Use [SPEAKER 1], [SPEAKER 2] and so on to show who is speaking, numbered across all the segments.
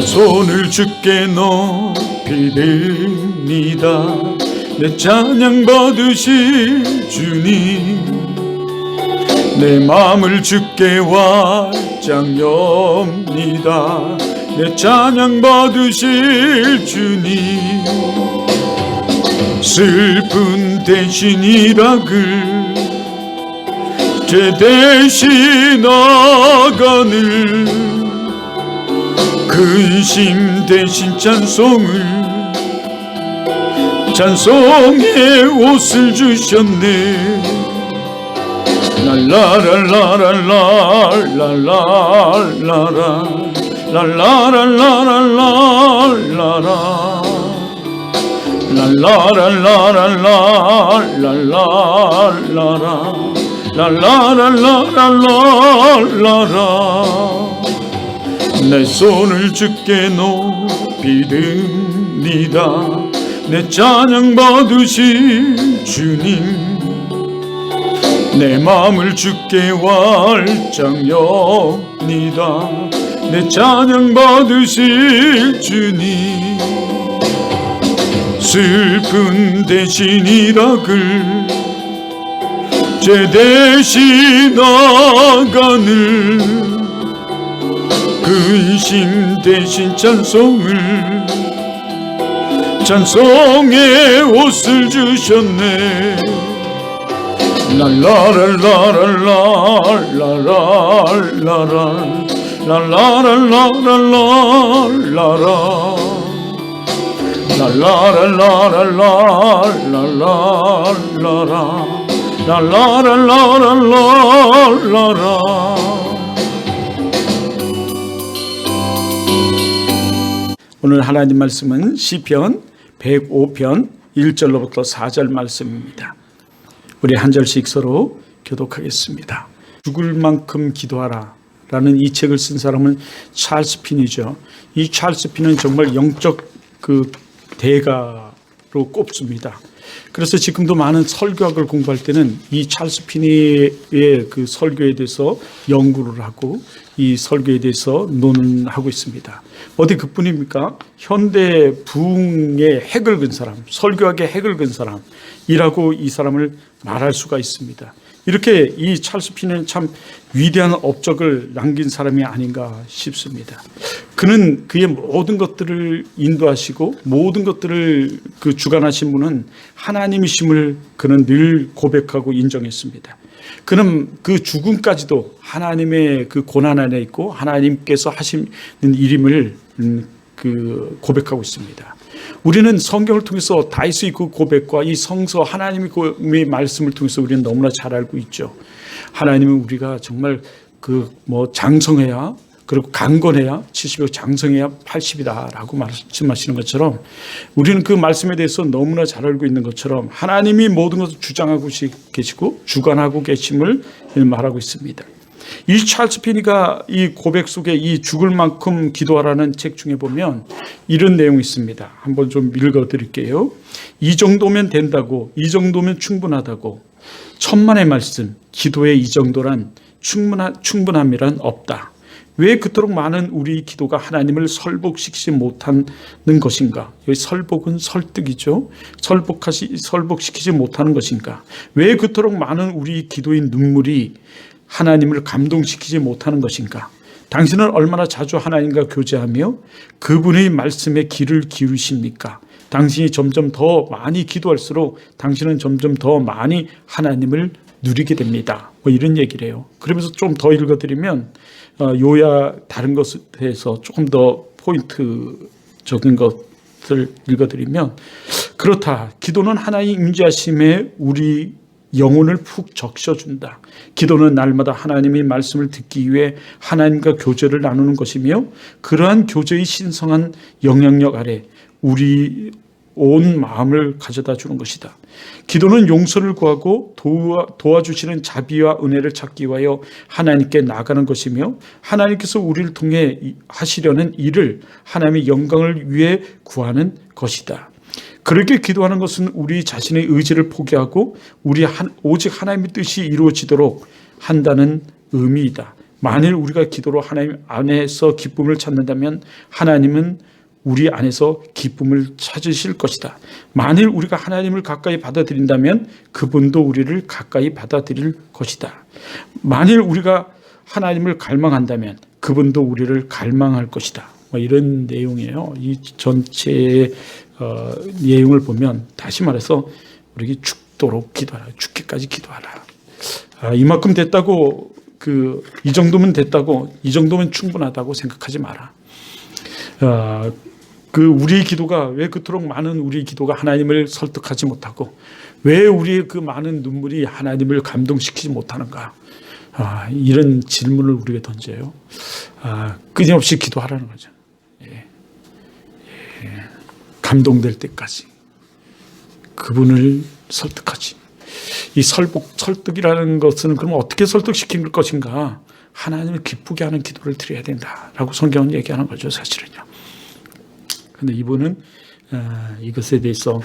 [SPEAKER 1] 손을 주께 높이 듭니다. 내 찬양 받으실 주님, 내 마음을 주께 활짝 엽니다. 내 찬양 받으실 주님, 슬픈 대신이라글 죄 대신 나가늘 근심 대신 찬송의 옷을 주셨네. 랄라랄라랄라랄라라 랄라랄라랄라랄라라 랄라랄라랄라랄라라 랄라랄라랄라라. 내 손을 주께 높이 듭니다. 내 찬양 받으실 주님, 내 마음을 주께 활짝 엽니다. 내 찬양 받으실 주님, 슬픈 대신이라글 죄 대신 나가늘 근심 대신 찬송의 옷을 주셨네. 랄라랄라랄라랄라라 랄라랄라랄라라 랄라랄라랄라랄라라. 오늘 하나님 말씀은 시편 105편 1절로부터 4절 말씀입니다. 우리 한 절씩 서로 교독하겠습니다. 죽을 만큼 기도하라 라는 이 책을 쓴 사람은 찰스 핀이죠. 이 찰스 핀은 정말 영적 대가로 꼽습니다. 그래서 지금도 많은 설교학을 공부할 때는 이 찰스 핀의 그 설교에 대해서 연구를 하고 이 설교에 대해서 논하고 있습니다. 어디 그뿐입니까? 현대 부흥의 핵을 근 사람, 설교학의 핵을 근 사람이라고 이 사람을 말할 수가 있습니다. 이렇게 이 찰스 핀은 참 위대한 업적을 남긴 사람이 아닌가 싶습니다. 그는 그의 모든 것들을 인도하시고 모든 것들을 주관하신 분은 하나님이심을 그는 늘 고백하고 인정했습니다. 그는 그 죽음까지도 하나님의 그 고난 안에 있고 하나님께서 하시는 일임을 고백하고 있습니다. 우리는 성경을 통해서 다윗의 그 고백과 이 성서 하나님의 말씀을 통해서 우리는 너무나 잘 알고 있죠. 하나님은 우리가 정말 장성해야, 그리고 강건해야 70이고 장성해야 80이다 라고 말씀하시는 것처럼 우리는 그 말씀에 대해서 너무나 잘 알고 있는 것처럼 하나님이 모든 것을 주장하고 계시고 주관하고 계심을 말하고 있습니다. 이 찰스 피니가 이 고백 속에 이 죽을 만큼 기도하라는 책 중에 보면 이런 내용이 있습니다. 한번 좀 읽어드릴게요. 이 정도면 된다고, 이 정도면 충분하다고, 천만의 말씀, 기도의 이 정도란 충분함이란 없다. 왜 그토록 많은 우리 기도가 하나님을 설복시키지 못하는 것인가? 여기 설복은 설득이죠. 설복시키지 못하는 것인가? 왜 그토록 많은 우리 기도의 눈물이 하나님을 감동시키지 못하는 것인가? 당신은 얼마나 자주 하나님과 교제하며 그분의 말씀에 귀를 기울이십니까? 당신이 점점 더 많이 기도할수록 당신은 점점 더 많이 하나님을 누리게 됩니다. 이런 얘기를 해요. 그러면서 좀 더 읽어드리면 요야 다른 것에 대해서 조금 더 포인트적인 것을 읽어드리면, 그렇다. 기도는 하나님 임재하심에 우리 영혼을 푹 적셔준다. 기도는 날마다 하나님의 말씀을 듣기 위해 하나님과 교제를 나누는 것이며 그러한 교제의 신성한 영향력 아래 우리 온 마음을 가져다 주는 것이다. 기도는 용서를 구하고 도와주시는 자비와 은혜를 찾기 위하여 하나님께 나가는 것이며 하나님께서 우리를 통해 하시려는 일을 하나님의 영광을 위해 구하는 것이다. 그렇게 기도하는 것은 우리 자신의 의지를 포기하고 오직 하나님의 뜻이 이루어지도록 한다는 의미이다. 만일 우리가 기도로 하나님 안에서 기쁨을 찾는다면 하나님은 우리 안에서 기쁨을 찾으실 것이다. 만일 우리가 하나님을 가까이 받아들인다면 그분도 우리를 가까이 받아들일 것이다. 만일 우리가 하나님을 갈망한다면 그분도 우리를 갈망할 것이다. 이런 내용이에요. 이 전체의 내용을 보면 다시 말해서 우리에게 죽도록 기도하라. 죽기까지 기도하라. 이만큼 됐다고 이 정도면 됐다고 이 정도면 충분하다고 생각하지 마라. 우리의 기도가 왜 그토록 많은 우리의 기도가 하나님을 설득하지 못하고 왜 우리의 그 많은 눈물이 하나님을 감동시키지 못하는가? 이런 질문을 우리에게 던져요. 끊임없이 기도하라는 거죠. 감동될 때까지 그분을 설득하지. 이 설득이라는 것은 그럼 어떻게 설득시킬 것인가? 하나님을 기쁘게 하는 기도를 드려야 된다라고 성경은 얘기하는 거죠, 사실은요. 그런데 이분은 이것에 대해서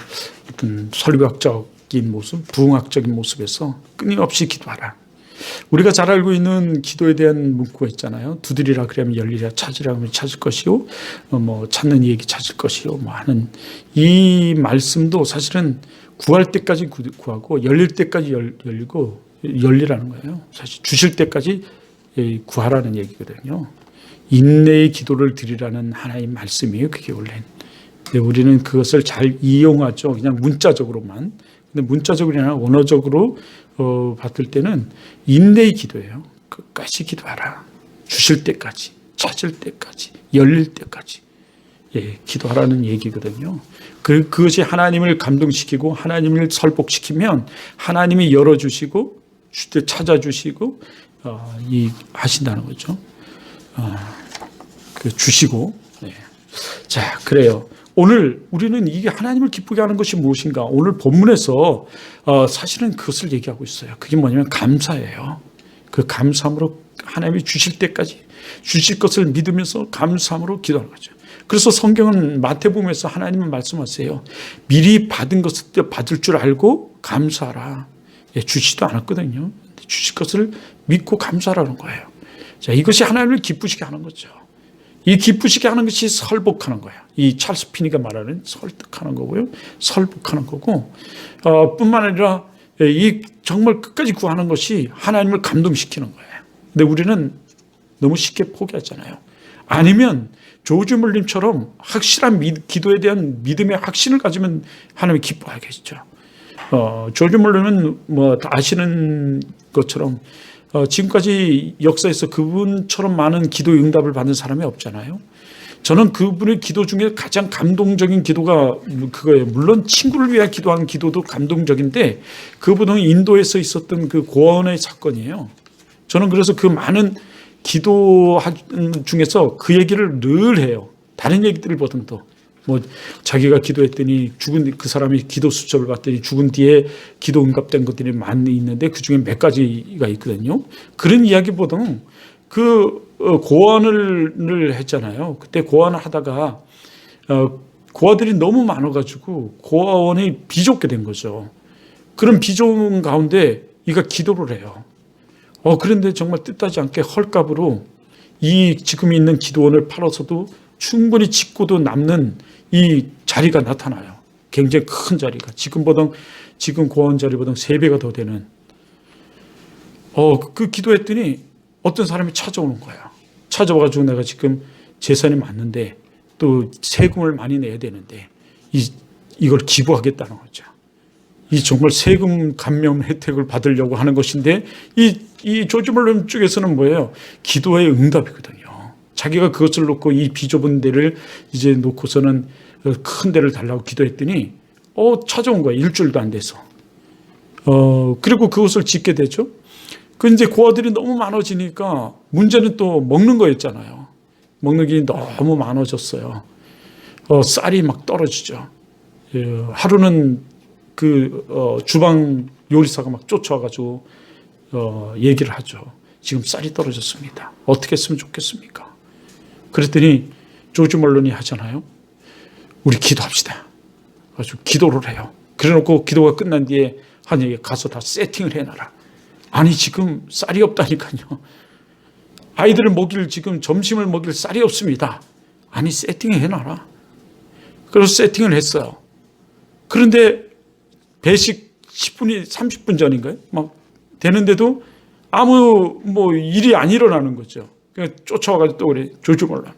[SPEAKER 1] 어떤 설교학적인 모습, 부흥학적인 모습에서 끊임없이 기도하라. 우리가 잘 알고 있는 기도에 대한 문구가 있잖아요. 두드리라 그러면 열리라, 찾으라 그러면 찾을 것이요, 찾는 이에게 찾을 것이요, 하는 이 말씀도 사실은 구할 때까지 구하고 열릴 때까지 열리고 열리라는 거예요. 사실 주실 때까지 구하라는 얘기거든요. 인내의 기도를 드리라는 하나님 말씀이에요. 그게 원래는. 근데 우리는 그것을 잘 이용하죠. 그냥 문자적으로만. 근데 문자적으로나 언어적으로 봤을 때는 인내의 기도예요. 끝까지 기도하라. 주실 때까지, 찾을 때까지, 열릴 때까지. 기도하라는 얘기거든요. 그것이 하나님을 감동시키고 하나님을 설복시키면 하나님이 열어주시고 찾아주시고 하신다는 거죠. 주시고. 자, 그래요. 오늘 우리는 이게 하나님을 기쁘게 하는 것이 무엇인가? 오늘 본문에서 사실은 그것을 얘기하고 있어요. 그게 뭐냐면 감사예요. 그 감사함으로 하나님이 주실 때까지 주실 것을 믿으면서 감사함으로 기도하는 거죠. 그래서 성경은 마태복음에서 하나님은 말씀하세요. 미리 받은 것을 받을 줄 알고 감사하라. 주시도 않았거든요. 주실 것을 믿고 감사하라는 거예요. 자, 이것이 하나님을 기쁘시게 하는 거죠. 이 기쁘시게 하는 것이 설복하는 거야. 이 찰스 피니가 말하는 설득하는 거고요. 설복하는 거고, 뿐만 아니라 이 정말 끝까지 구하는 것이 하나님을 감동시키는 거예요. 근데 우리는 너무 쉽게 포기하잖아요. 아니면 조지 물림처럼 확실한 기도에 대한 믿음의 확신을 가지면 하나님이 기뻐하겠죠. 조지 물림은 다 아시는 것처럼 지금까지 역사에서 그분처럼 많은 기도의 응답을 받은 사람이 없잖아요. 저는 그분의 기도 중에 가장 감동적인 기도가 그거예요. 물론 친구를 위해 기도한 기도도 감동적인데 그분은 인도에서 있었던 그 고아원의 사건이에요. 저는 그래서 그 많은 기도 중에서 그 얘기를 늘 해요. 다른 얘기들보다도 자기가 기도했더니 죽은 그 사람이 기도 수첩을 봤더니 죽은 뒤에 기도 응답된 것들이 많이 있는데 그 중에 몇 가지가 있거든요. 그런 이야기보다는 고아원을 했잖아요. 그때 고아원을 하다가 고아들이 너무 많아가지고 고아원이 비좁게 된 거죠. 그런 비좁은 가운데 이가 기도를 해요. 그런데 정말 뜻하지 않게 헐값으로 이 지금 있는 기도원을 팔아서도 충분히 짓고도 남는 이 자리가 나타나요. 굉장히 큰 자리가 지금 고아원 자리보다 3배가 더 되는. 그 기도했더니 어떤 사람이 찾아오는 거야. 찾아와가지고 내가 지금 재산이 많은데 또 세금을 많이 내야 되는데 이걸 기부하겠다는 거죠. 이 정말 세금 감면 혜택을 받으려고 하는 것인데 이 조지 물림 쪽에서는 뭐예요? 기도의 응답이거든요. 자기가 그것을 놓고 이 비좁은 데를 이제 놓고서는 큰 데를 달라고 기도했더니 찾아온 거예요. 일주일도 안 돼서. 그리고 그것을 짓게 되죠. 이제 고아들이 너무 많아지니까 문제는 또 먹는 거였잖아요. 먹는 게 너무 많아졌어요. 쌀이 막 떨어지죠. 하루는 주방 요리사가 막 쫓아와가지고 얘기를 하죠. 지금 쌀이 떨어졌습니다. 어떻게 했으면 좋겠습니까? 그랬더니 조지 멀론이 하잖아요. 우리 기도합시다. 그래서 기도를 해요. 그래놓고 기도가 끝난 뒤에 가서 다 세팅을 해놔라. 아니 지금 쌀이 없다니까요. 아이들을 먹일 지금 점심을 먹일 쌀이 없습니다. 아니 세팅을 해놔라. 그래서 세팅을 했어요. 그런데 배식 10분이 30분 전인가요? 막 되는데도 아무 일이 안 일어나는 거죠. 그냥 쫓아와가지고 또 그래 조주몰라.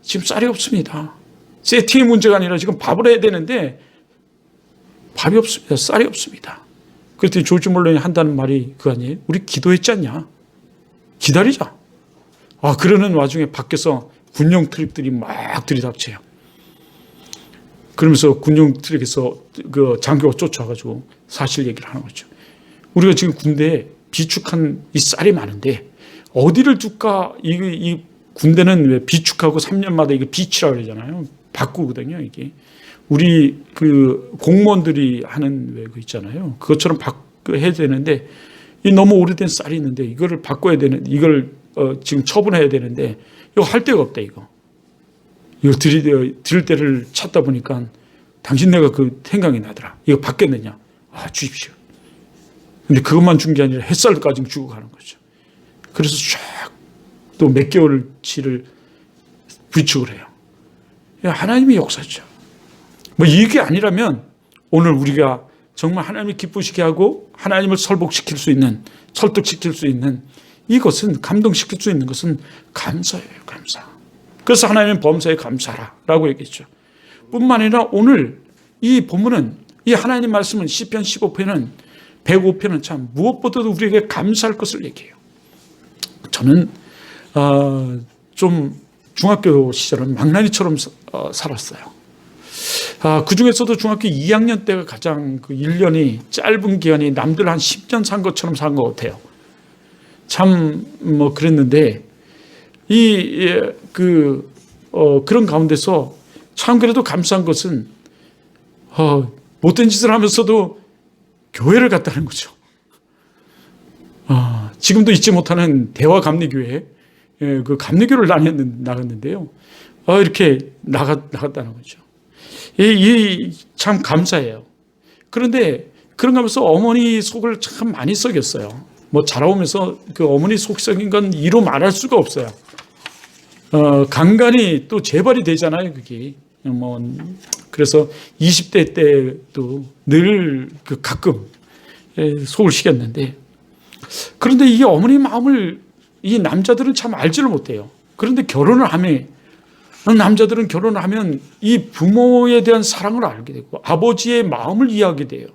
[SPEAKER 1] 지금 쌀이 없습니다. 세팅의 문제가 아니라 지금 밥을 해야 되는데 밥이 없습니다. 쌀이 없습니다. 그랬더니 조주몰런이 한다는 말이 그거 아니에요? 우리 기도했지 않냐? 기다리자. 그러는 와중에 밖에서 군용 트럭들이 막 들이닥쳐요. 그러면서 군용 트럭에서 그 장교가 쫓아와가지고 사실 얘기를 하는 거죠. 우리가 지금 군대에 비축한 이 쌀이 많은데 어디를 둘까? 이 군대는 왜 비축하고 3년마다 이게 비치라고 그러잖아요. 바꾸거든요, 이게. 우리 그 공무원들이 하는 왜 그 있잖아요. 그것처럼 해야 되는데 이 너무 오래된 쌀이 있는데 이거를 바꿔야 되는 이걸 지금 처분해야 되는데 이거 할 데가 없다 이거. 이거 드릴 때를 찾다 보니까 당신네가 그 생각이 나더라. 이거 받겠느냐? 주십시오. 근데 그것만 준 게 아니라 햇살까지 주고 가는 거죠. 그래서 쫙 또 몇 개월치를 비축을 해요. 하나님의 역사죠. 이게 아니라면 오늘 우리가 정말 하나님을 기쁘시게 하고 하나님을 설복시킬 수 있는, 설득시킬 수 있는 이것은, 감동시킬 수 있는 것은 감사예요, 감사. 그래서 하나님은 범사에 감사라라고 얘기했죠. 뿐만 아니라 오늘 이 본문은, 이 하나님 말씀은 시편 15편은 105편은 참 무엇보다도 우리에게 감사할 것을 얘기해요. 저는 좀 중학교 시절은 망나니처럼 살았어요. 그 중에서도 중학교 2학년 때가 가장 그 1년이 짧은 기간이 남들 한 10년 산 것처럼 산 것 같아요. 참 그랬는데 그런 가운데서 참 그래도 감사한 것은 못된 짓을 하면서도 교회를 갔다는 거죠. 지금도 잊지 못하는 대화 감리교회, 그 감리교를 나갔는데요. 이렇게 나갔다는 거죠. 참 감사해요. 그런데 그런가 하면서 어머니 속을 참 많이 썩였어요. 자라오면서 그 어머니 속 썩인 건 이루 말할 수가 없어요. 간간히 또 재발이 되잖아요, 그게. 그래서 20대 때도 늘 가끔 속을 시켰는데, 그런데 이게 어머니 마음을 이 남자들은 참 알지를 못해요. 그런데 결혼을 하면, 남자들은 결혼을 하면 이 부모에 대한 사랑을 알게 되고 아버지의 마음을 이해하게 돼요.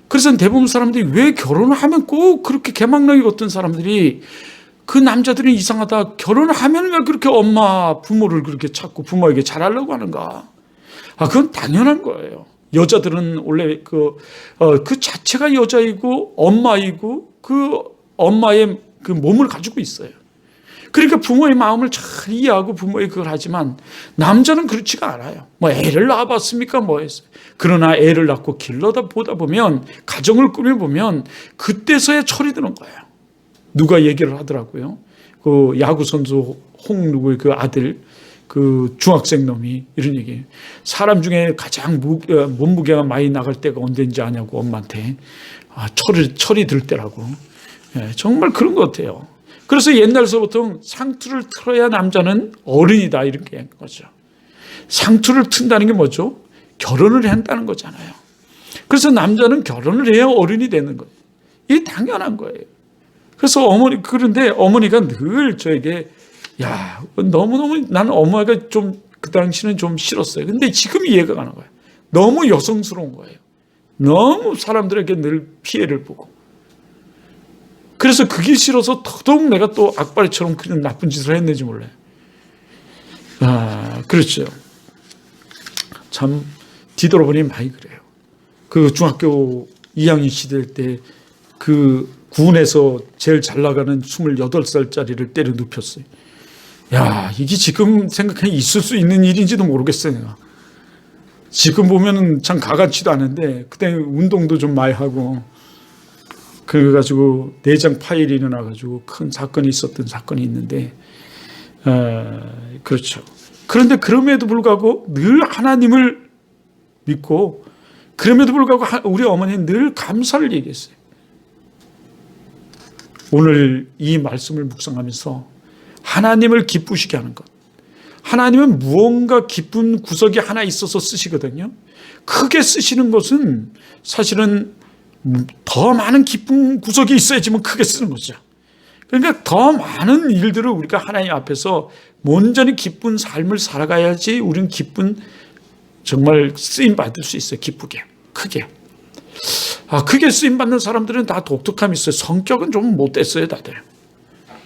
[SPEAKER 1] 그래서 대부분 사람들이 왜 결혼을 하면 꼭 그렇게 개막나게 어떤 사람들이, 그 남자들은 이상하다, 결혼을 하면 왜 그렇게 부모를 그렇게 찾고 부모에게 잘하려고 하는가? 그건 당연한 거예요. 여자들은 원래 그 자체가 여자이고 엄마이고 그 엄마의 그 몸을 가지고 있어요. 그러니까 부모의 마음을 잘 이해하고 부모의 그걸 하지만 남자는 그렇지가 않아요. 애를 낳아봤습니까? 했어요. 그러나 애를 낳고 길러다 보다 보면, 가정을 꾸며보면 그때서야 철이 드는 거예요. 누가 얘기를 하더라고요. 그 야구선수 홍누구의 그 아들, 그 중학생 놈이 이런 얘기예요. 사람 중에 가장 몸무게가 많이 나갈 때가 언제인지 아냐고 엄마한테. 철이 들 때라고. 정말 그런 것 같아요. 그래서 옛날서부터 상투를 틀어야 남자는 어른이다, 이렇게 한 거죠. 상투를 튼다는 게 뭐죠? 결혼을 한다는 거잖아요. 그래서 남자는 결혼을 해야 어른이 되는 거예요. 이게 당연한 거예요. 그래서 그런데 어머니가 늘 저에게, 너무너무 나는 엄마가 좀 그 당시는 좀 싫었어요. 근데 지금 이해가 가는 거예요. 너무 여성스러운 거예요. 너무 사람들에게 늘 피해를 보고. 그래서 그게 싫어서 더더욱 내가 또 악바리처럼 그런 나쁜 짓을 했는지 몰라요. 그렇죠. 참 뒤돌아보니 많이 그래요. 그 중학교 2학년 시절 때 그 군에서 제일 잘 나가는 28살짜리를 때려 눕혔어요. 이게 지금 생각하면 있을 수 있는 일인지도 모르겠어요. 내가. 지금 보면 참 가관치도 않은데 그때 운동도 좀 많이 하고, 그래가지고 내장 파열이 일어나가지고 큰 사건이 있었던 사건이 있는데, 그렇죠. 그런데 그럼에도 불구하고 늘 하나님을 믿고, 그럼에도 불구하고 우리 어머니는 늘 감사를 얘기했어요. 오늘 이 말씀을 묵상하면서 하나님을 기쁘시게 하는 것. 하나님은 무언가 기쁜 구석이 하나 있어서 쓰시거든요. 크게 쓰시는 것은 사실은 더 많은 기쁜 구석이 있어야지만 크게 쓰는 거죠. 그러니까 더 많은 일들을 우리가 하나님 앞에서 온전히 기쁜 삶을 살아가야지 우리는 기쁜 정말 쓰임 받을 수 있어요. 기쁘게, 크게. 크게 쓰임 받는 사람들은 다 독특함이 있어요. 성격은 좀 못됐어요, 다들.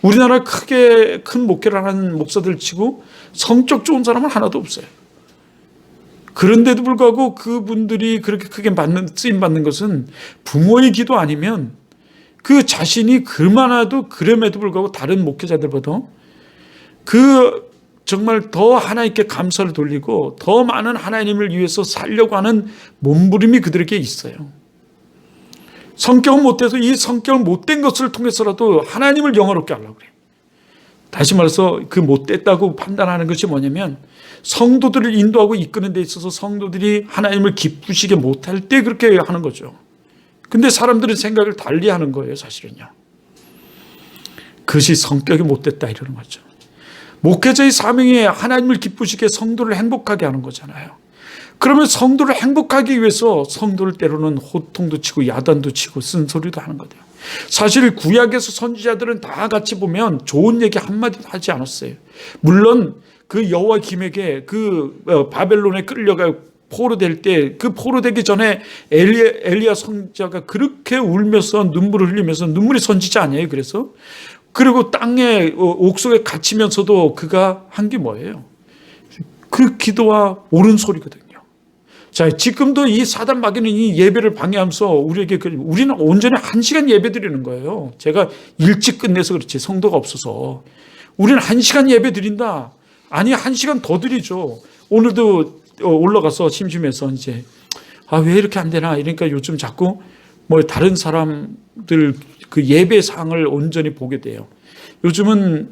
[SPEAKER 1] 우리나라 크게 큰 목회를 하는 목사들 치고 성격 좋은 사람은 하나도 없어요. 그런데도 불구하고 그분들이 그렇게 크게 쓰임 받는 것은 부모의 기도 아니면 그 자신이 그만해도 그럼에도 불구하고 다른 목회자들보다 정말 더 하나님께 감사를 돌리고 더 많은 하나님을 위해서 살려고 하는 몸부림이 그들에게 있어요. 성격은 못돼서 이 성격 못된 것을 통해서라도 하나님을 영화롭게 하려고 그래요. 다시 말해서 그 못됐다고 판단하는 것이 뭐냐면 성도들을 인도하고 이끄는 데 있어서 성도들이 하나님을 기쁘시게 못할 때 그렇게 하는 거죠. 근데 사람들은 생각을 달리 하는 거예요, 사실은요. 그것이 성격이 못됐다 이러는 거죠. 목회자의 사명이 하나님을 기쁘시게 성도를 행복하게 하는 거잖아요. 그러면 성도를 행복하기 위해서 성도를 때로는 호통도 치고 야단도 치고 쓴소리도 하는 거예요. 사실 구약에서 선지자들은 다 같이 보면 좋은 얘기 한마디도 하지 않았어요. 물론 그 여호와 김에게 바벨론에 끌려가 포로될 때 그 포로되기 전에 엘리야 선지자가 그렇게 울면서 눈물을 흘리면서 눈물이 선지자 아니에요. 그리고 땅에 옥속에 갇히면서도 그가 한 게 뭐예요? 그 기도와 옳은 소리거든요. 자, 지금도 이 사단 마귀는 이 예배를 방해하면서 우리는 온전히 1시간 예배 드리는 거예요. 제가 일찍 끝내서 그렇지 성도가 없어서 우리는 1시간 예배 드린다. 아니 1시간 더 드리죠. 오늘도 올라가서 심심해서 이제 왜 이렇게 안 되나 이러니까 요즘 자꾸 다른 사람들 그 예배 상을 온전히 보게 돼요. 요즘은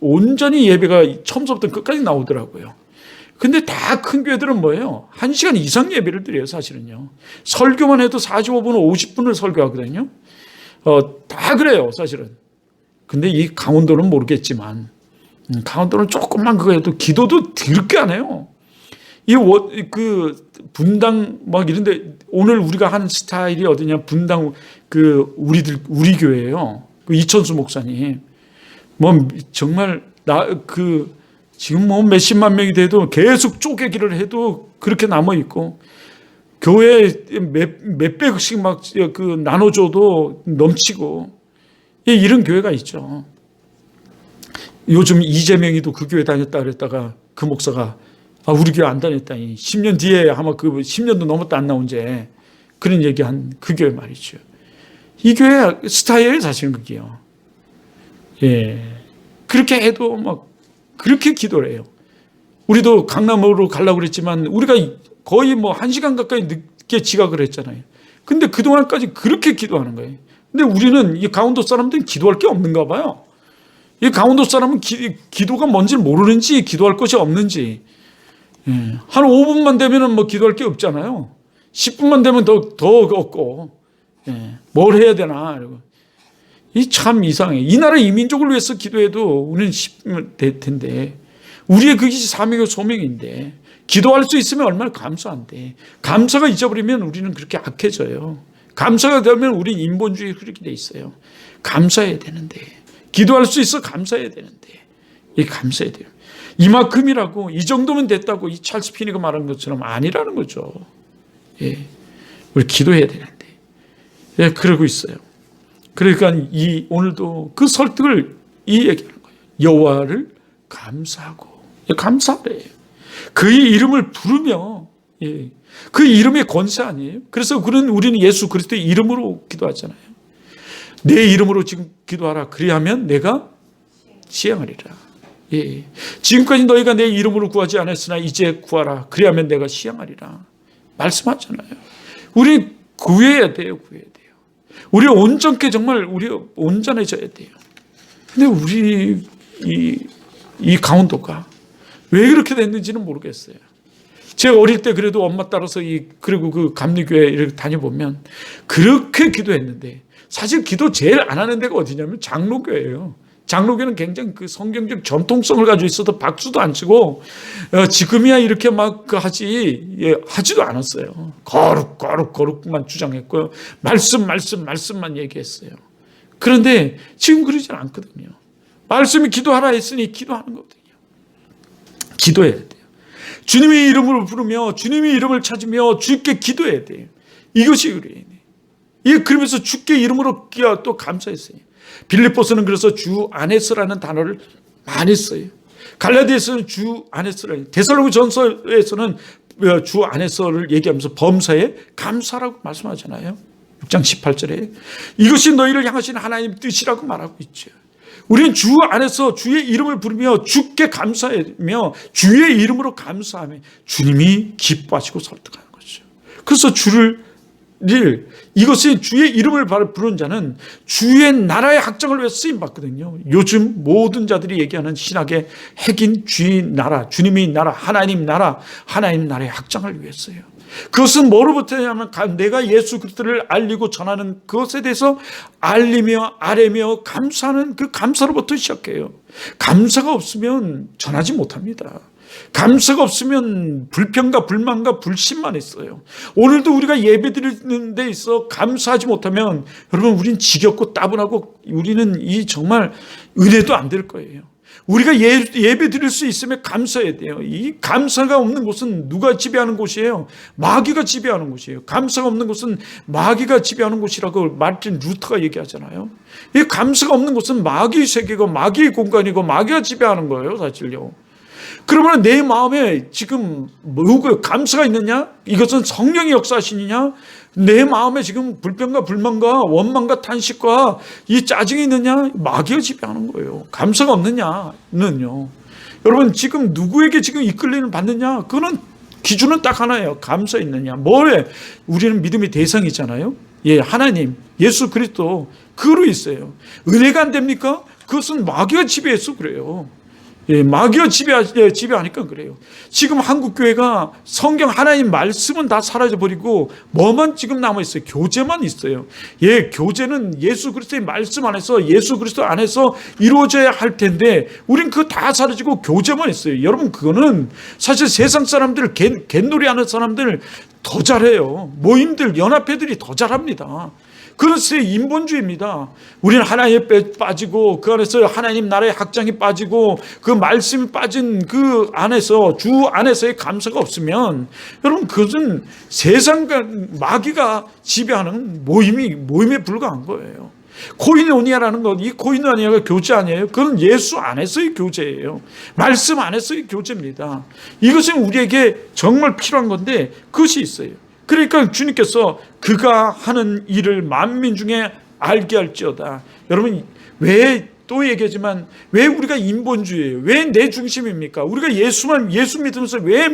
[SPEAKER 1] 온전히 예배가 처음부터 끝까지 나오더라고요. 근데 다 큰 교회들은 뭐예요? 1시간 이상 예배를 드려요, 사실은요. 설교만 해도 45분, 50분을 설교하거든요. 다 그래요, 사실은. 근데 이 강원도는 모르겠지만, 강원도는 조금만 그거 해도 기도도 더럽게 안 해요. 분당 이런데 오늘 우리가 하는 스타일이 어디냐? 분당 우리 교회예요. 이천수 목사님. 정말 지금 몇십만 명이 돼도 계속 쪼개기를 해도 그렇게 남아있고, 교회에 몇백씩 나눠줘도 넘치고, 이런 교회가 있죠. 요즘 이재명이도 그 교회 다녔다 그랬다가 그 목사가 우리 교회 안 다녔다니 10년 뒤에 아마 10년도 넘었다 안 나온 제 그런 얘기한 그 교회 말이죠. 이 교회 스타일이 사실은 그게요. 예. 그렇게 해도 그렇게 기도를 해요. 우리도 강남으로 가려고 그랬지만 우리가 거의 1시간 가까이 늦게 지각을 했잖아요. 근데 그동안까지 그렇게 기도하는 거예요. 근데 우리는 이 강원도 사람들은 기도할 게 없는가 봐요. 이 강원도 사람은 기도가 뭔지 모르는지 기도할 것이 없는지. 예. 한 5분만 되면 기도할 게 없잖아요. 10분만 되면 더 없고. 예. 뭘 해야 되나. 이 참 이상해. 이 나라 이민족을 위해서 기도해도 우리는 될 텐데. 우리의 그것이 사명이고 소명인데. 기도할 수 있으면 얼마나 감사한데. 감사가 잊어버리면 우리는 그렇게 악해져요. 감사가 되면 우리는 인본주의 그렇게 돼 있어요. 감사해야 되는데. 기도할 수 있어 감사해야 되는데. 감사해야 돼요. 이만큼이라고 이 정도면 됐다고 이 찰스 피니가 말한 것처럼 아니라는 거죠. 예. 우리 기도해야 되는데. 예, 그러고 있어요. 그러니까 오늘도 그 설득을 얘기하는 거예요. 여호와를 감사하고. 감사하래요. 그의 이름을 부르며, 예. 그 이름의 권세 아니에요? 그래서 우리는 예수 그리스도의 이름으로 기도하잖아요. 내 이름으로 지금 기도하라. 그리하면 내가 시행하리라. 예. 지금까지 너희가 내 이름으로 구하지 않았으나 이제 구하라. 그리하면 내가 시행하리라. 말씀하잖아요. 우리 구해야 돼요. 우리 온전케 정말 우리 온전해져야 돼요. 근데 우리 이 강원도가 왜 그렇게 됐는지는 모르겠어요. 제가 어릴 때 그래도 엄마 따라서 그리고 그 감리교회 이렇게 다녀보면 그렇게 기도했는데 사실 기도 제일 안 하는 데가 어디냐면 장로교회예요. 장로교는 굉장히 그 성경적 전통성을 가지고 있어도 박수도 안 치고 지금이야 이렇게 막 하지도 않았어요. 거룩만 주장했고요. 말씀만 얘기했어요. 그런데 지금 그러지 않거든요. 말씀이 기도하라 했으니 기도하는 거거든요. 기도해야 돼요. 주님의 이름을 부르며 주님의 이름을 찾으며 주께 기도해야 돼요. 이것이 의뢰인이에요. 그러면서 주께 이름으로 또 감사했어요. 빌립보서는 그래서 주 안에서라는 단어를 많이 써요. 갈라디아서는 주 안에서라는, 데살로니가전서에서는 주 안에서를 얘기하면서 범사에 감사라고 말씀하잖아요. 6장 18절에 이것이 너희를 향하신 하나님 뜻이라고 말하고 있죠. 우리는 주 안에서 주의 이름을 부르며 주께 감사하며 주의 이름으로 감사하며 주님이 기뻐하시고 설득하는 거죠. 그래서 이것이 주의 이름을 부르는 자는 주의 나라의 확장을 위해 쓰임받거든요. 요즘 모든 자들이 얘기하는 신학의 핵인 주의 나라, 주님의 나라, 하나님 나라의 확장을 위해서요. 그것은 뭐로부터 하냐면 내가 예수 그리스도를 알리고 전하는 그것에 대해서 알리며 아뢰며 감사하는 그 감사로부터 시작해요. 감사가 없으면 전하지 못합니다. 감사가 없으면 불평과 불만과 불신만 있어요. 오늘도 우리가 예배드리는 데 있어 감사하지 못하면 여러분 우리는 지겹고 따분하고 우리는 정말 은혜도 안 될 거예요. 우리가 예배 드릴 수 있으면 감사해야 돼요. 이 감사가 없는 곳은 누가 지배하는 곳이에요? 마귀가 지배하는 곳이에요. 감사가 없는 곳은 마귀가 지배하는 곳이라고 마르틴 루터가 얘기하잖아요. 이 감사가 없는 곳은 마귀의 세계고 마귀의 공간이고 마귀가 지배하는 거예요, 사실요. 그러면 내 마음에 지금 감사가 있느냐? 이것은 성령의 역사하시느냐? 내 마음에 지금 불평과 불만과 원망과 탄식과 이 짜증이 있느냐? 마귀가 지배하는 거예요. 감사가 없느냐는요. 여러분 지금 누구에게 지금 이끌림을 받느냐? 그거는 기준은 딱 하나예요. 감사 있느냐? 뭐래? 우리는 믿음의 대상이잖아요. 하나님, 예수 그리스도 그로 있어요. 은혜가 안 됩니까? 그것은 마귀가 지배해서 그래요. 마귀가 지배하니까 그래요. 지금 한국교회가 성경 하나님 말씀은 다 사라져버리고 뭐만 지금 남아있어요? 교제만 있어요. 교제는 예수 그리스도의 말씀 안에서 예수 그리스도 안에서 이루어져야 할 텐데 우린 그거 다 사라지고 교제만 있어요. 여러분 그거는 사실 세상 사람들 갯놀이하는 사람들 더 잘해요. 모임들 연합회들이 더 잘합니다. 그것이 인본주의입니다. 우리는 하나님에 빠지고 그 안에서 하나님 나라의 확장이 빠지고 그 말씀이 빠진 그 안에서 주 안에서의 감사가 없으면 여러분 그것은 세상과 마귀가 지배하는 모임에 불과한 거예요. 코이노니아라는 것, 이 코이노니아가 교제 아니에요. 그건 예수 안에서의 교제예요. 말씀 안에서의 교제입니다. 이것은 우리에게 정말 필요한 건데 그것이 있어요. 그러니까 주님께서 그가 하는 일을 만민 중에 알게 할지어다. 여러분 또 얘기하지만 왜 우리가 인본주의예요? 왜 내 중심입니까? 우리가 예수 믿으면서 왜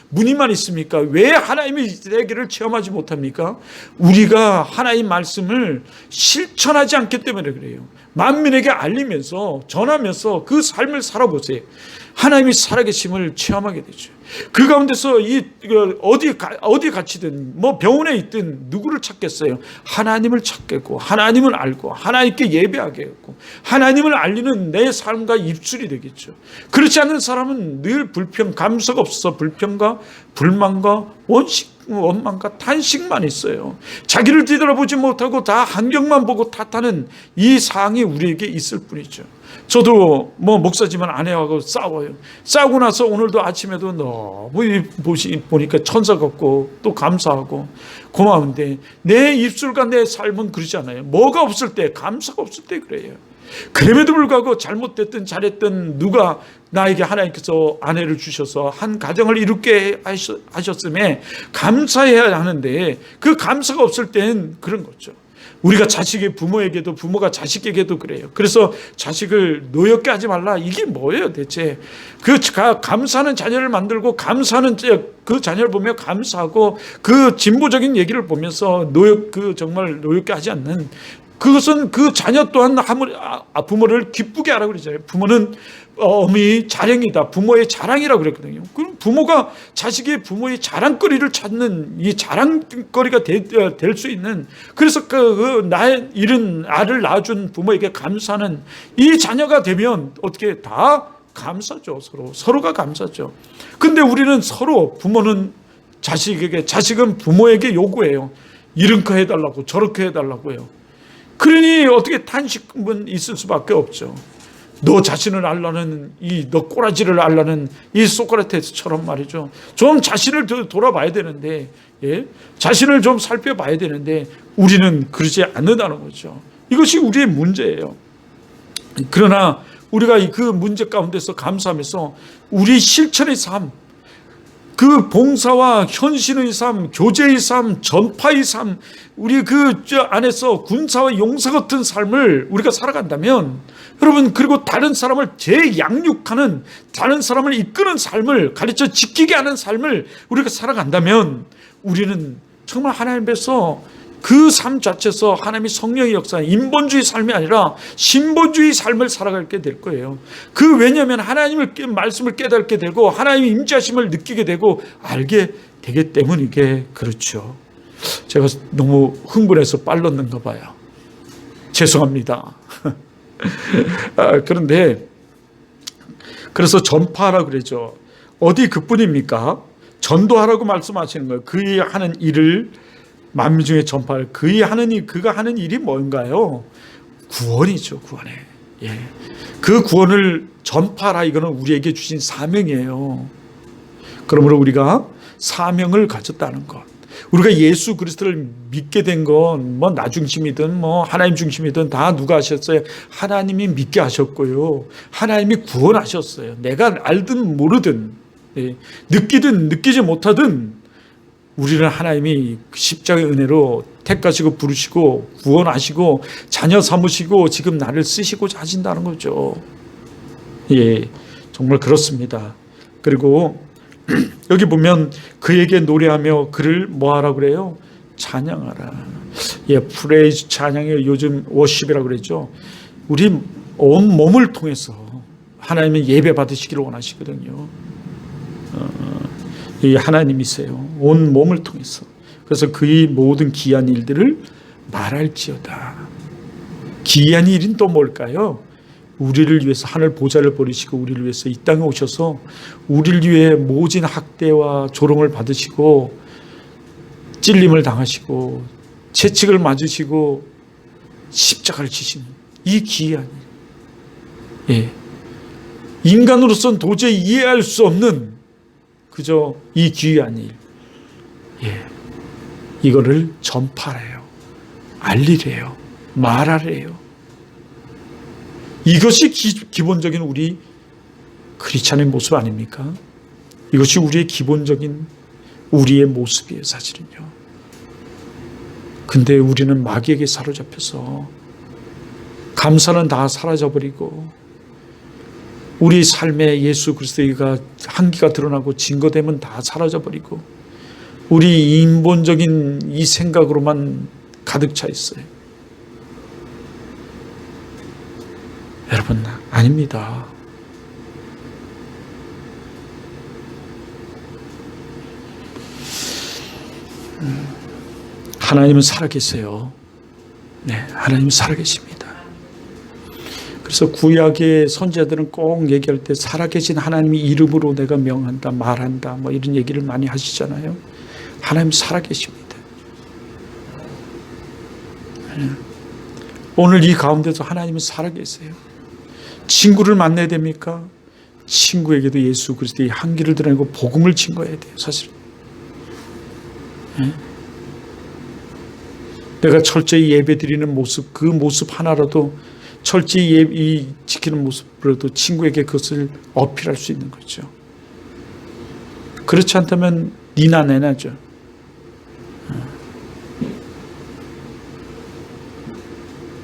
[SPEAKER 1] 무늬만 있습니까? 왜 하나님의 세계를 체험하지 못합니까? 우리가 하나님 말씀을 실천하지 않기 때문에 그래요. 만민에게 알리면서 전하면서 그 삶을 살아보세요. 하나님이 살아계심을 체험하게 되죠. 그 가운데서 어디 갇히든 병원에 있든 누구를 찾겠어요? 하나님을 찾겠고 하나님을 알고 하나님께 예배하게 했고 하나님을 알리는 내 삶과 입술이 되겠죠. 그렇지 않은 사람은 늘 감사가 없어서 불평과 불만과 원망과 탄식만 있어요. 자기를 뒤돌아보지 못하고 다 환경만 보고 탓하는 이 상황이 우리에게 있을 뿐이죠. 저도 목사지만 아내하고 싸워요. 싸우고 나서 오늘도 아침에도 너무 보니까 천사 같고 또 감사하고 고마운데 내 입술과 내 삶은 그러지 않아요. 뭐가 없을 때, 감사가 없을 때 그래요. 그럼에도 불구하고 잘못됐든 잘했든 누가 나에게 하나님께서 아내를 주셔서 한 가정을 이롭게 하셨음에 감사해야 하는데 그 감사가 없을 땐 그런 거죠. 우리가 부모에게도 부모가 자식에게도 그래요. 그래서 자식을 노엽게 하지 말라. 이게 뭐예요 대체? 감사하는 자녀를 만들고 감사하는 그 자녀를 보며 감사하고 그 진보적인 얘기를 보면서 정말 노엽게 하지 않는 그것은 그 자녀 또한 부모를 기쁘게 하라고 그러잖아요. 부모는 어미 자랑이다. 부모의 자랑이라고 그랬거든요. 그럼 부모가 자식이 부모의 자랑거리를 찾는 이 자랑거리가 될 수 있는, 그래서 나의 잃은 알을 낳아준 부모에게 감사하는 이 자녀가 되면 어떻게 다 감사죠. 서로가 감사죠. 근데 우리는 서로, 부모는 자식에게, 자식은 부모에게 요구해요. 이렇게 해달라고 저렇게 해달라고 해요. 그러니 어떻게 탄식은 있을 수밖에 없죠. 너 자신을 알라는 너 꼬라지를 알라는 이 소크라테스처럼 말이죠. 좀 자신을 돌아봐야 되는데, 자신을 좀 살펴봐야 되는데 우리는 그러지 않는다는 거죠. 이것이 우리의 문제예요. 그러나 우리가 그 문제 가운데서 감사하면서 우리 실천의 삶, 그 봉사와 헌신의 삶, 교제의 삶, 전파의 삶, 우리 안에서 군사와 용사 같은 삶을 우리가 살아간다면, 여러분, 그리고 다른 사람을 재양육하는, 다른 사람을 이끄는 삶을, 가르쳐 지키게 하는 삶을 우리가 살아간다면, 우리는 정말 하나님 앞에서 그 삶 자체에서 하나님의 성령의 역사, 인본주의 삶이 아니라 신본주의 삶을 살아가게 될 거예요. 왜냐하면 하나님의 말씀을 깨닫게 되고 하나님의 임재하심을 느끼게 되고 알게 되기 때문이게 그렇죠. 제가 너무 흥분해서 빨랐는가 봐요. 죄송합니다. 그런데 그래서 전파하라고 그러죠. 어디 그뿐입니까? 전도하라고 말씀하시는 거예요. 그의 하는 일을 만민 중에 전파할, 그가 하는 일이 뭔가요? 구원이죠. 구원에. 그 구원을 전파하라. 이거는 우리에게 주신 사명이에요. 그러므로 우리가 사명을 가졌다는 것. 우리가 예수 그리스도를 믿게 된 건 나 중심이든 하나님 중심이든 다 누가 하셨어요? 하나님이 믿게 하셨고요. 하나님이 구원하셨어요. 내가 알든 모르든, 느끼든 느끼지 못하든 우리를 하나님이 십자가의 은혜로 택하시고 부르시고 구원하시고 자녀 삼으시고 지금 나를 쓰시고자 하신다는 거죠. 정말 그렇습니다. 그리고 여기 보면 그에게 노래하며 그를 뭐하라 그래요? 찬양하라. 프레이즈, 찬양이 요즘 워십이라고 그랬죠. 우리 온 몸을 통해서 하나님은 예배 받으시기를 원하시거든요. 이 하나님이세요. 온 몸을 통해서. 그래서 그의 모든 기이한 일들을 말할지어다. 기이한 일은 또 뭘까요? 우리를 위해서 하늘 보좌를 버리시고 우리를 위해서 이 땅에 오셔서 우리를 위해 모진 학대와 조롱을 받으시고 찔림을 당하시고 채찍을 맞으시고 십자가를 지신 이 기이한 일. 인간으로서는 도저히 이해할 수 없는 그저 이 기이한 일. 이거를 전파래요. 알리래요. 말하래요. 이것이 기본적인 우리 크리스찬의 모습 아닙니까? 이것이 우리의 기본적인 우리의 모습이에요, 사실은요. 근데 우리는 마귀에게 사로잡혀서 감사는 다 사라져버리고 우리 삶에 예수 그리스도가 한기가 드러나고 증거되면 다 사라져버리고 우리 인본적인 이 생각으로만 가득 차 있어요. 여러분, 아닙니다. 하나님은 살아계세요. 하나님은 살아계십니다. 그래서 구약의 선지자들은 꼭 얘기할 때 살아계신 하나님의 이름으로 내가 명한다, 말한다, 이런 얘기를 많이 하시잖아요. 하나님 살아계십니다. 오늘 이 가운데서 하나님은 살아계세요. 친구를 만나야 됩니까? 친구에게도 예수 그리스도의 향기를 드러내고 복음을 증거해야 돼요, 사실은. 내가 철저히 예배 드리는 모습, 그 모습 하나라도 철저히 지키는 모습으로도 친구에게 그것을 어필할 수 있는 거죠. 그렇지 않다면 니나 내나죠.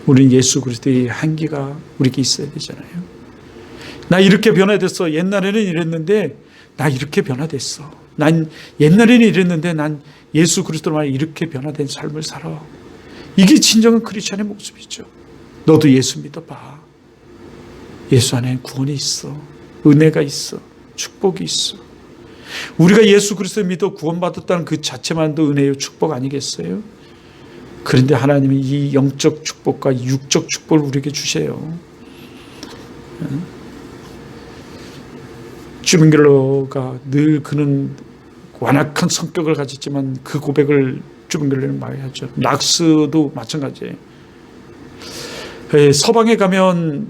[SPEAKER 1] 우리는 예수 그리스도의 향기가 우리에게 있어야 되잖아요. 나 이렇게 변화됐어. 옛날에는 이랬는데 나 이렇게 변화됐어. 난 옛날에는 이랬는데 난 예수 그리스도로 말해 이렇게 변화된 삶을 살아. 이게 진정한 크리스찬의 모습이죠. 너도 예수 믿어봐. 예수 안에 구원이 있어. 은혜가 있어. 축복이 있어. 우리가 예수 그리스도 믿어 구원받았다는 그 자체만도 은혜요 축복 아니겠어요? 그런데 하나님이 이 영적 축복과 육적 축복을 우리에게 주세요. 주민길러가 늘 그는 완악한 성격을 가졌지만 그 고백을 주민길러는 많이 하죠. 낙스도 마찬가지예요. 서방에 가면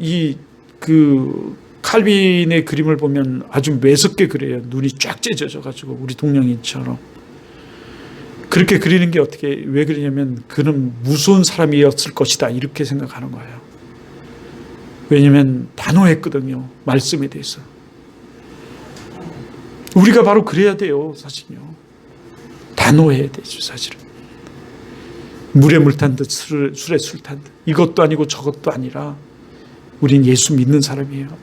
[SPEAKER 1] 그 칼빈의 그림을 보면 아주 매섭게 그려요. 눈이 쫙 째져져 가지고 우리 동양인처럼. 그렇게 그리는 게 왜 그러냐면 그는 무서운 사람이었을 것이다 이렇게 생각하는 거예요. 왜냐하면 단호했거든요. 말씀에 대해서. 우리가 바로 그래야 돼요. 사실요. 단호해야 되죠. 사실은. 물에 물 탄 듯 술에 술 탄 듯. 이것도 아니고 저것도 아니라 우린 예수 믿는 사람이에요.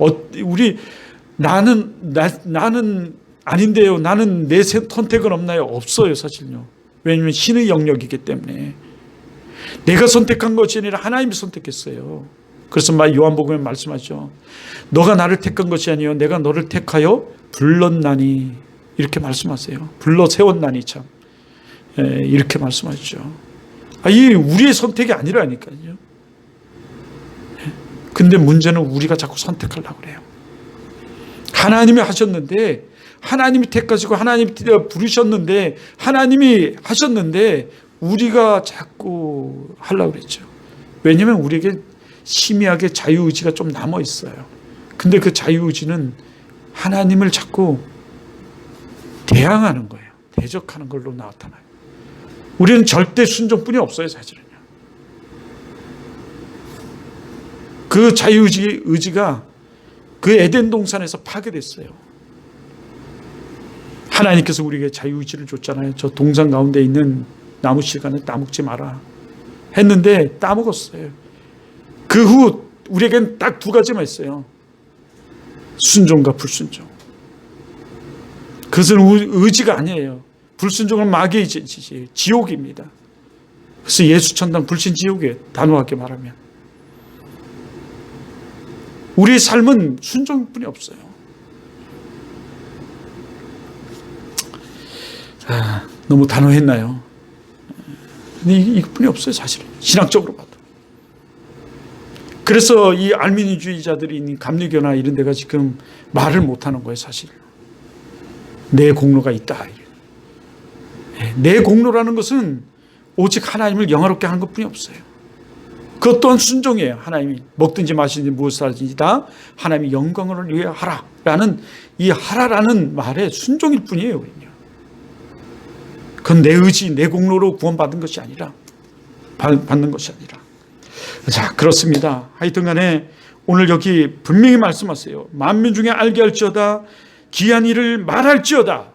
[SPEAKER 1] 나는 아닌데요. 나는 내 선택은 없나요? 없어요. 사실요. 왜냐하면 신의 영역이기 때문에. 내가 선택한 것이 아니라 하나님이 선택했어요. 그래서 요한복음에 말씀하죠. 너가 나를 택한 것이 아니요 내가 너를 택하여 불렀나니 이렇게 말씀하세요. 불러 세웠나니 참. 이렇게 말씀하죠. 이 우리의 선택이 아니라니까요. 근데 문제는 우리가 자꾸 선택하려고 그래요. 하나님이 하셨는데, 하나님이 택하시고 하나님이 부르셨는데, 하나님이 하셨는데 우리가 자꾸 하려고 그랬죠. 왜냐하면 우리에게 희미하게 자유의지가 좀 남아 있어요. 근데 그 자유의지는 하나님을 자꾸 대항하는 거예요. 대적하는 걸로 나타나요. 우리는 절대 순종뿐이 없어요. 사실은요. 그 자유의지가 그 에덴 동산에서 파괴됐어요. 하나님께서 우리에게 자유의지를 줬잖아요. 저 동산 가운데 있는 나무 실간에 따먹지 마라 했는데 따먹었어요. 그 후 우리에겐 딱 두 가지만 있어요. 순종과 불순종. 그것은 의지가 아니에요. 불순종은 마귀의 짓이에요. 지옥입니다. 그래서 예수 천당 불신 지옥이에요. 단호하게 말하면. 우리의 삶은 순종뿐이 없어요. 너무 단호했나요? 근데 이것뿐이 없어요. 사실은. 신학적으로 봐도. 그래서 이 알미니주의자들이 있는 감리교나 이런 데가 지금 말을 못하는 거예요. 사실. 내 공로가 있다. 내 공로라는 것은 오직 하나님을 영화롭게 하는 것뿐이 없어요. 그것 또한 순종이에요. 하나님이 먹든지 마시든지 무엇을 하든지 다 하나님의 영광을 위해 하라라는 이 하라라는 말에 순종일 뿐이에요. 그건 내 의지, 내 공로로 구원받은 것이 아니라 받는 것이 아니라. 자, 그렇습니다. 하여튼 간에 오늘 여기 분명히 말씀하세요. 만민 중에 알게 할지어다 귀한 일을 말할지어다.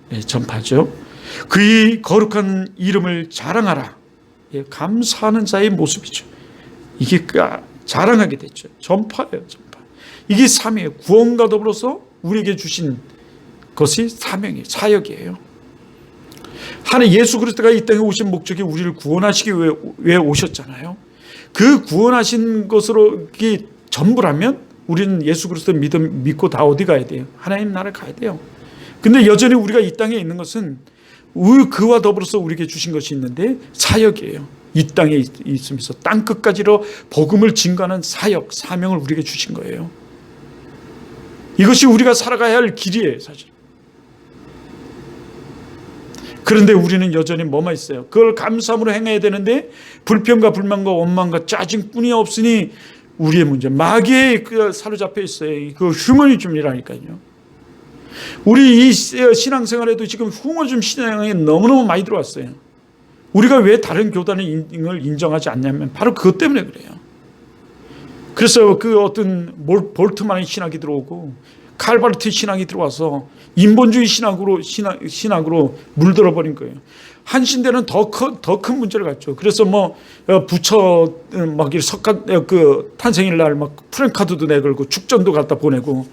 [SPEAKER 1] 네, 전파죠. 그의 거룩한 이름을 자랑하라. 예, 감사하는 자의 모습이죠. 이게 자랑하게 됐죠. 전파예요. 전파. 이게 사명이에요. 구원과 더불어서 우리에게 주신 것이 사명이에요. 사역이에요. 하나님 예수 그리스도가 이 땅에 오신 목적이 우리를 구원하시기 위해 오셨잖아요. 그 구원하신 것으로 이게 전부라면 우리는 예수 그리스도 믿고 다 어디 가야 돼요? 하나님 나라에 가야 돼요. 근데 여전히 우리가 이 땅에 있는 것은 그와 더불어서 우리에게 주신 것이 있는데 사역이에요. 이 땅에 있으면서 땅 끝까지로 복음을 증거하는 사역, 사명을 우리에게 주신 거예요. 이것이 우리가 살아가야 할 길이에요. 사실. 그런데 우리는 여전히 뭐만 있어요? 그걸 감사함으로 행해야 되는데 불평과 불만과 원망과 짜증뿐이 없으니 우리의 문제. 마귀에 사로잡혀 있어요. 그 휴머니즘이라니까요. 우리 이 신앙생활에도 지금 휴머니즘 신앙이 너무너무 많이 들어왔어요. 우리가 왜 다른 교단을 인정하지 않냐면 바로 그것 때문에 그래요. 그래서 그 어떤 볼트만의 신학이 들어오고 칼바르트 신앙이 들어와서 인본주의 신학으로 물들어 버린 거예요. 한신대는 더 큰 문제를 갖죠. 그래서 부처 탄생일 날 프랭카드도 내걸고 축전도 갖다 보내고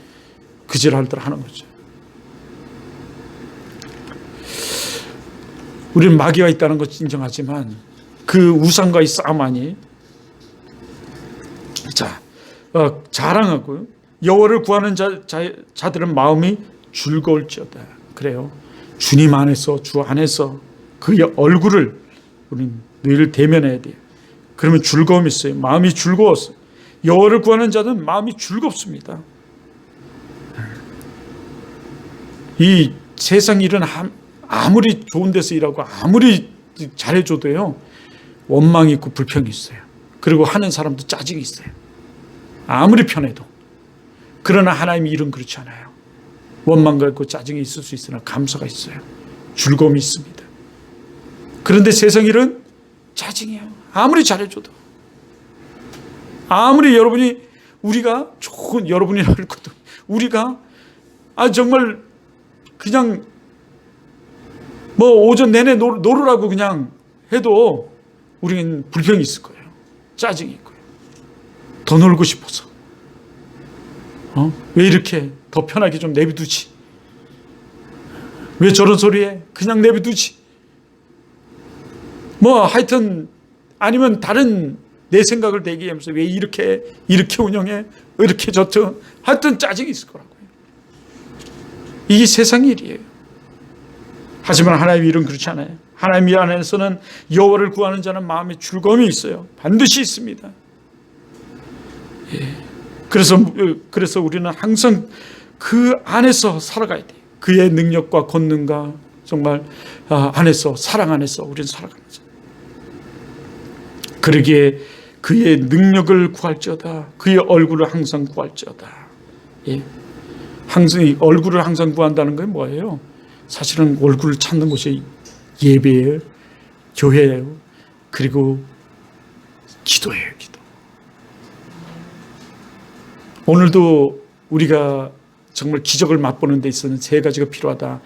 [SPEAKER 1] 그 지랄들 하는 거죠. 우리는 마귀가 있다는 것 인정하지만 그 우상과의 싸움 아니에요? 자, 자랑하고요. 여호와를 구하는 자들은 마음이 즐거울지어다. 그래요. 주님 안에서, 주 안에서 그의 얼굴을 우리는 늘 대면해야 돼요. 그러면 즐거움이 있어요. 마음이 즐거웠어요. 여호와를 구하는 자는 마음이 즐겁습니다. 이 세상 일은 아무리 좋은 데서 일하고 아무리 잘해줘도요, 원망이 있고 불평이 있어요. 그리고 하는 사람도 짜증이 있어요. 아무리 편해도. 그러나 하나님의 일은 그렇지 않아요. 원망과 있고 짜증이 있을 수 있으나 감사가 있어요. 즐거움이 있습니다. 그런데 세상 일은 짜증이에요. 아무리 잘해줘도. 아무리 우리가 좋은 여러분이 할 것도 우리가 정말 그냥 오전 내내 놀으라고 그냥 해도 우리는 불평이 있을 거예요. 짜증이 있고요. 더 놀고 싶어서. 왜 이렇게 더 편하게 좀 내비두지? 왜 저런 소리 해? 그냥 내비두지? 하여튼 아니면 다른 내 생각을 대기하면서 왜 이렇게 운영해? 이렇게 저렇게 하여튼 짜증이 있을 거라고요. 이게 세상 일이에요. 하지만 하나님의 일은 그렇지 않아요. 하나님 안에서는 여호와를 구하는 자는 마음에 즐거움이 있어요. 반드시 있습니다. 예. 그래서 우리는 항상 그 안에서 살아가야 돼요. 그의 능력과 권능과 정말 안에서, 사랑 안에서 우리는 살아가면서. 그러기에 그의 능력을 구할지어다. 그의 얼굴을 항상 구할지어다. 예. 항상 얼굴을 항상 구한다는 건 뭐예요? 사실은 얼굴을 찾는 곳이 예배예요, 교회예요, 그리고 기도예요, 기도. 오늘도 우리가 정말 기적을 맛보는 데 있어서는 세 가지가 필요하다.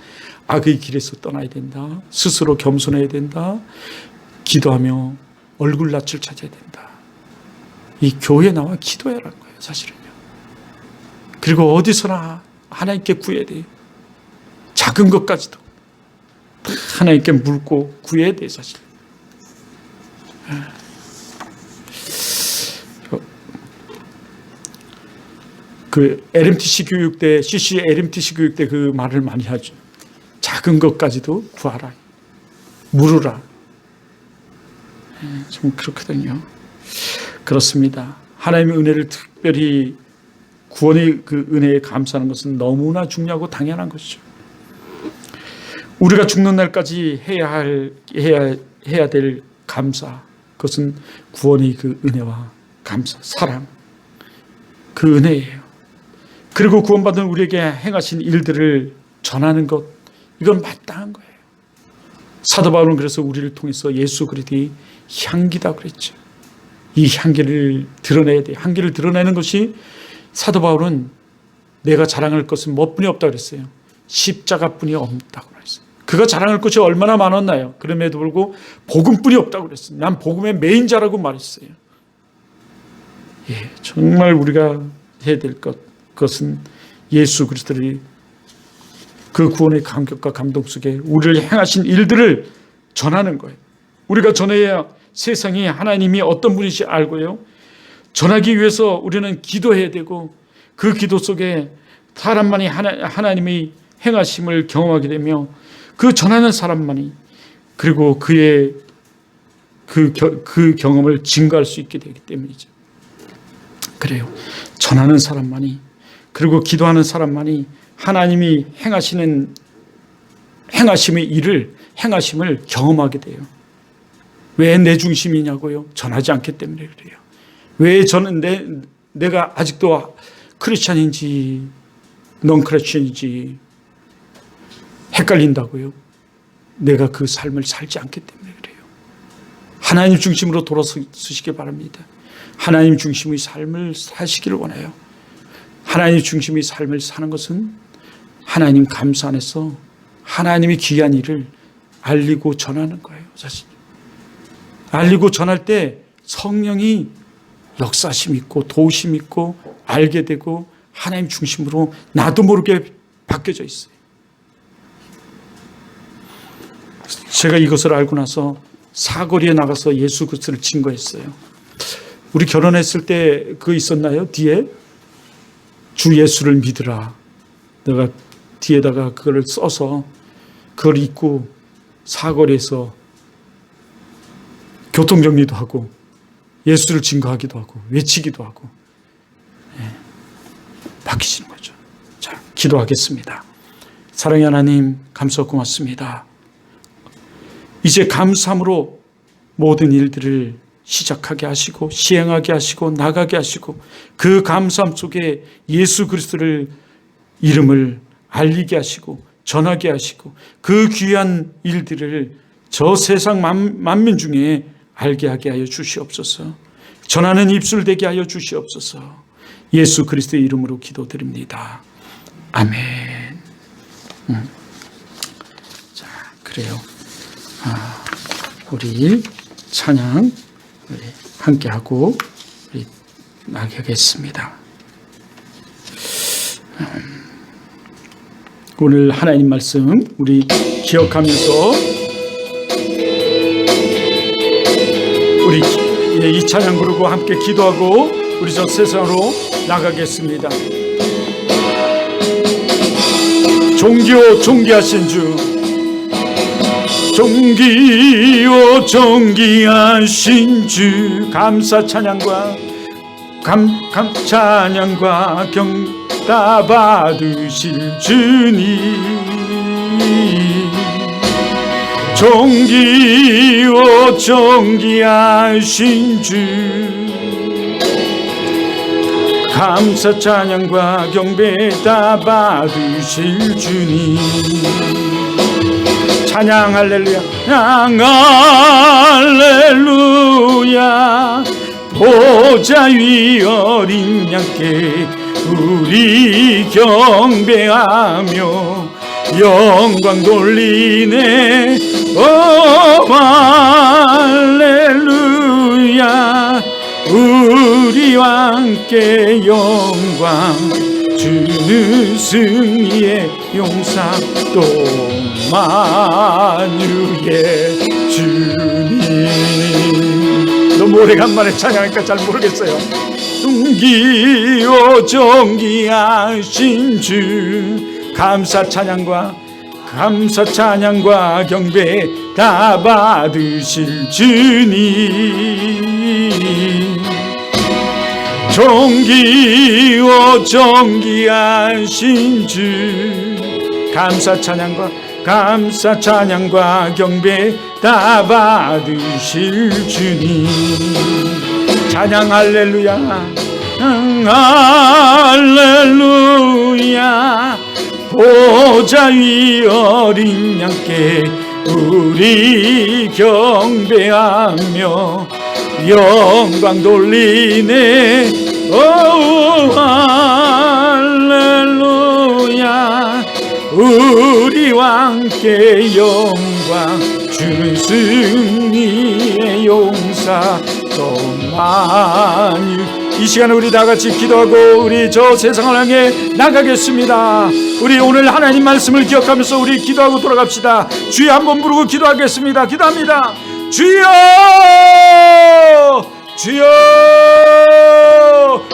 [SPEAKER 1] 악의 길에서 떠나야 된다. 스스로 겸손해야 된다. 기도하며 얼굴 낯을 찾아야 된다. 이 교회에 나와 기도해라는 거예요, 사실은요. 그리고 어디서나 하나님께 구해야 돼요. 작은 것까지도 하나님께 묻고 구해야 돼요, 사실. 그 LMTC 교육대, CC LMTC 교육대 그 말을 많이 하죠. 작은 것까지도 구하라, 물으라. 좀 그렇거든요. 그렇습니다. 하나님의 은혜를 특별히 구원의 그 은혜에 감사하는 것은 너무나 중요하고 당연한 것이죠. 우리가 죽는 날까지 해야 될 감사, 그것은 구원의 그 은혜와 감사, 사랑, 그 은혜예요. 그리고 구원받은 우리에게 행하신 일들을 전하는 것, 이건 마땅한 거예요. 사도 바울은 그래서 우리를 통해서 예수 그리스도의 향기다 그랬죠. 이 향기를 드러내야 돼요. 향기를 드러내는 것이, 사도 바울은 내가 자랑할 것은 뭐뿐이 없다고 그랬어요. 십자가뿐이 없다고 그랬어요. 그가 자랑할 것이 얼마나 많았나요? 그럼에도 불구하고 복음뿐이 없다고 그랬어요. 난 복음의 메인자라고 말했어요. 예, 정말 우리가 해야 될 그것은 예수 그리스도의 그 구원의 감격과 감동 속에 우리를 행하신 일들을 전하는 거예요. 우리가 전해야 세상이 하나님이 어떤 분이신지 알고요. 전하기 위해서 우리는 기도해야 되고, 그 기도 속에 사람만이 하나님의 행하심을 경험하게 되며, 그 전하는 사람만이, 그리고 그의 그 경험을 증거할 수 있게 되기 때문이죠. 그래요. 전하는 사람만이, 그리고 기도하는 사람만이 하나님이 행하심의 행하심을 경험하게 돼요. 왜 내 중심이냐고요? 전하지 않기 때문에 그래요. 왜 저는 내가 아직도 크리스찬인지 넌 크리스찬인지 헷갈린다고요? 내가 그 삶을 살지 않기 때문에 그래요. 하나님 중심으로 돌아서시길 바랍니다. 하나님 중심의 삶을 사시기를 원해요. 하나님 중심의 삶을 사는 것은 하나님 감사 안에서 하나님의 귀한 일을 알리고 전하는 거예요, 사실. 알리고 전할 때 성령이 역사심 있고 도우심 있고 알게 되고 하나님 중심으로 나도 모르게 바뀌어져 있어요. 제가 이것을 알고 나서 사거리에 나가서 예수 그리스도를 증거했어요. 우리 결혼했을 때 그거 있었나요? 뒤에 주 예수를 믿으라. 내가 뒤에다가 그걸 써서 그걸 입고 사거리에서 교통정리도 하고 예수를 증거하기도 하고 외치기도 하고 바뀌시는 거죠. 자, 기도하겠습니다. 사랑의 하나님, 감사하고 고맙습니다. 이제 감사함으로 모든 일들을 시작하게 하시고 시행하게 하시고 나가게 하시고 그 감사함 속에 예수 그리스도를 이름을 알리게 하시고 전하게 하시고 그 귀한 일들을 저 세상 만민 중에 알게 하게 하여 주시옵소서. 전하는 입술 되게 하여 주시옵소서. 예수 그리스도의 이름으로 기도드립니다. 아멘. 자, 그래요. 우리 찬양 함께 하고 우리 나가겠습니다. 오늘 하나님 말씀 우리 기억하면서 우리 이 찬양 부르고 함께 기도하고 우리 저 세상으로 나가겠습니다. 존귀하신 주, 존귀하신 주, 감사 찬양과 찬양과 경다 받으실 주님, 존귀하신 주, 감사 찬양과 경배 다 받으실 주님, 찬양 할렐루야, 찬양 할렐루야, 보좌 위 어린 양께 우리 경배하며 영광 돌리네. 오 할렐루야, 우리와 함께 영광 주는 승리의 용사 또 만유의 주님. 너무 오래간만에 찬양하니까 잘 모르겠어요. 존귀하신 주, 감사 찬양과 경배 다 받으실 주님, 존귀하신 주, 감사 찬양과 경배 다 받으실 주님, 찬양 할렐루야, 할렐루야, 보좌 위 어린 양께 우리 경배하며 영광 돌리네. 오 할렐루야, 우리와 함께 영광 주는 승리의 용사 또 만유. 이 시간에 우리 다 같이 기도하고 우리 저 세상을 향해 나가겠습니다. 우리 오늘 하나님 말씀을 기억하면서 우리 기도하고 돌아갑시다. 주여 한번 부르고 기도하겠습니다. 기도합니다. 주여, 주여,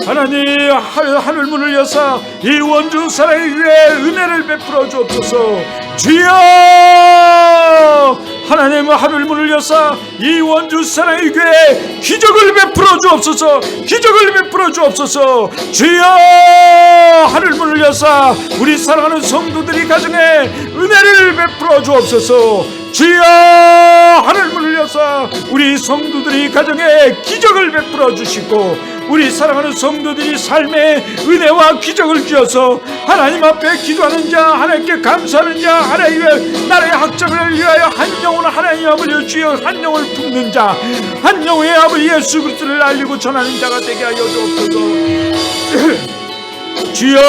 [SPEAKER 1] 하나님 하늘 문을 여사 이 원주 사랑의 위에 은혜를 베풀어 주옵소서. 주여, 하나님 하늘 문을 여사 이 원주 사랑의 교회에 기적을 베풀어 주옵소서. 기적을 베풀어 주옵소서. 주여, 하늘 문을 여사 우리 사랑하는 성도들이 가정에 은혜를 베풀어 주옵소서. 주여, 하늘 문을 여사 우리 성도들이 가정에 기적을 베풀어 주시고 우리 사랑하는 성도들이 삶에 은혜와 기적을 주어서 하나님 앞에 기도하는 자, 하나님께 감사하는 자, 하나님의 나라의 확장을 위하여 한 영혼 하나님 아버지 주여 한 영혼을 품는 자, 한 영혼의 아버지 예수 그리스도를 알리고 전하는 자가 되게 하여 주옵소서. 주여,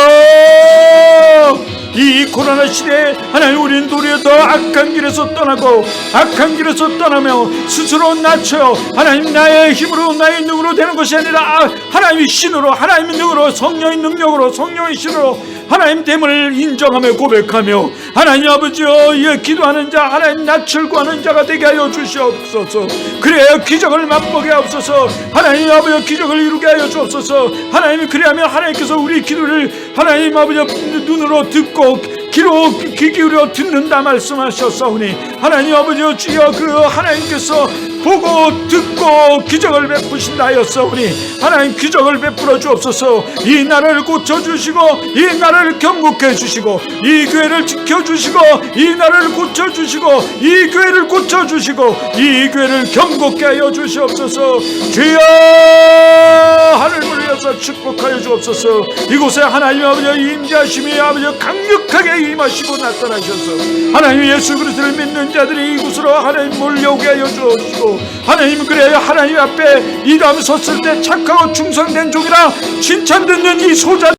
[SPEAKER 1] 이 코로나 시대에 하나님 우리는 도리어 더 악한 길에서 떠나고 악한 길에서 떠나며 스스로 낮춰 하나님 나의 힘으로 나의 능으로 되는 것이 아니라 하나님의 신으로 하나님의 능으로 성령의 능력으로 성령의 신으로 하나님 됨을 인정하며 고백하며 하나님 아버지여 예 기도하는 자 하나님 낯을 구하는 자가 되게 하여 주시옵소서. 그래야 기적을 맛보게 하옵소서. 하나님 아버지 기적을 이루게 하여 주옵소서. 하나님 그리하면 하나님께서 우리 기도를 하나님 아버지 눈으로 듣고 귀로 귀 기울여 듣는다 말씀하셨사오니 하나님 아버지여 주여 그 하나님께서 보고 듣고 기적을 베푸신다 하였사오니 하나님 기적을 베풀어 주옵소서. 이 나라를 고쳐주시고 이 나라를 경고해 주시고 이 교회를 지켜주시고 이 나라를 고쳐주시고 이 교회를 고쳐주시고 이 교회를 경고케 하여 주시옵소서. 주여 하늘을 위해서 축복하여 주옵소서. 이곳에 하나님 아버지의 임재하심이 아버지 강력하게 임하시고 나타나셔서 하나님 예수 그리스도를 믿는 자들이 이곳으로 하나님 몰려오게 하여 주옵시고 하나님 그래야 하나님 앞에 이 다음 섰을 때 착하고 충성된 종이라 칭찬 듣는 이 소자